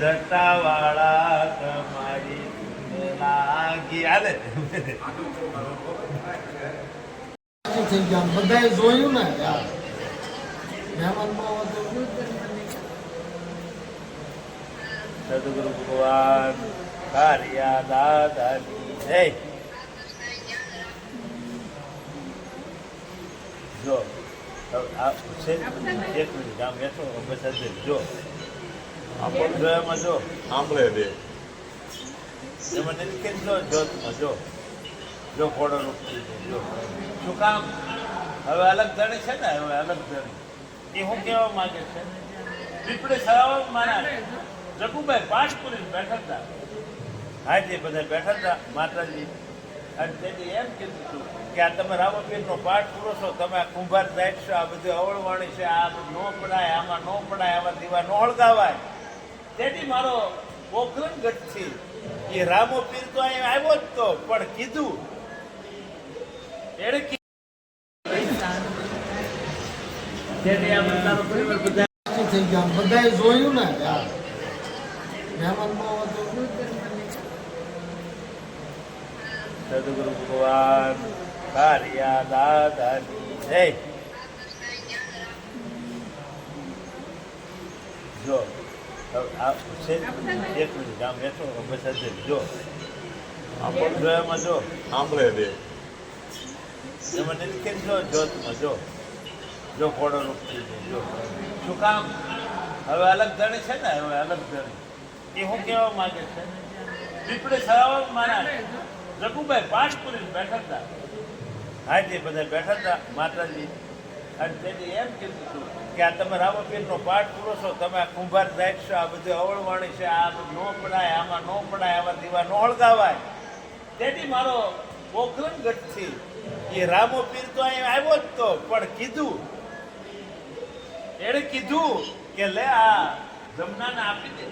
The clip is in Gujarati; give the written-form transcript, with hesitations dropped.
જટાવાળા તમારી લાગી હાલે થઈ ગયા બધાએ જોયું ને મહેમાનમાં સદગુરુ ભગવાન કારિયા દાદાની જય. જો આ છે એક મિનિટ આમ બેઠો બસ જો આપણો એમાં જો સાંભળે દે એમાં નથી જો જોતમાં જો જો ફોડો રૂપથી જો શું કામ હવે અલગ ધણી છે ને હવે અલગ ધણી એ હું કહેવા માંગે છે પીપળી સરાવર મારા જગુભાઈ પાઠ પૂરી બેઠા હતા હાજી બધા બેઠા હતા માતાજી અને તેથી એમ કીધું હતું કે આ તમે રામપીરનો પાઠ પૂરો છો તમે આ કુંભાર સાઈડ છો આ બધું અવળવાણી છે આ નો પડાય આમાં નો પડાય આમાં દીવા નો હળગાવાય તેથી મારો પોખરણ ગઢથી એ રામો પીર તો અહીં આવ્યો જ તો પણ કીધું એને થઈ ગયા બધાએ જોયું ને મહેમાનમાં સદગુરુ ભગવાન કારિયા દાદાની જય. જો આ છે એક મિનિટ આમ બેઠો બસ જો આપણો એમાં જો સાંભળે દે એમાં નથી જો જોતમાં જો જો ફોડો રૂપથી જો શું કામ હવે અલગ ધણી છે ને હવે અલગ ધણી એ હું કહેવા માંગે છે પીપળી સરાવર મારા જગુભાઈ પાઠ પૂરી બેઠા હતા હાજી બધા બેઠા હતા માતાજી અને તેથી એમ કીધું હતું કે આ તમે રામપીરનો પાઠ પૂરો છો તમે આ કુંભાર સાઈડ છો આ બધું અવળવાણી છે આ નો પડાય આમાં નો પડાય આમાં દીવા નો હળગાવાય તેથી મારો પોખરણ ગઢથી એ રામો પીર તો અહીં આવ્યો જ તો પણ કીધું એને કીધું કે લે આ જમનાને આપી દે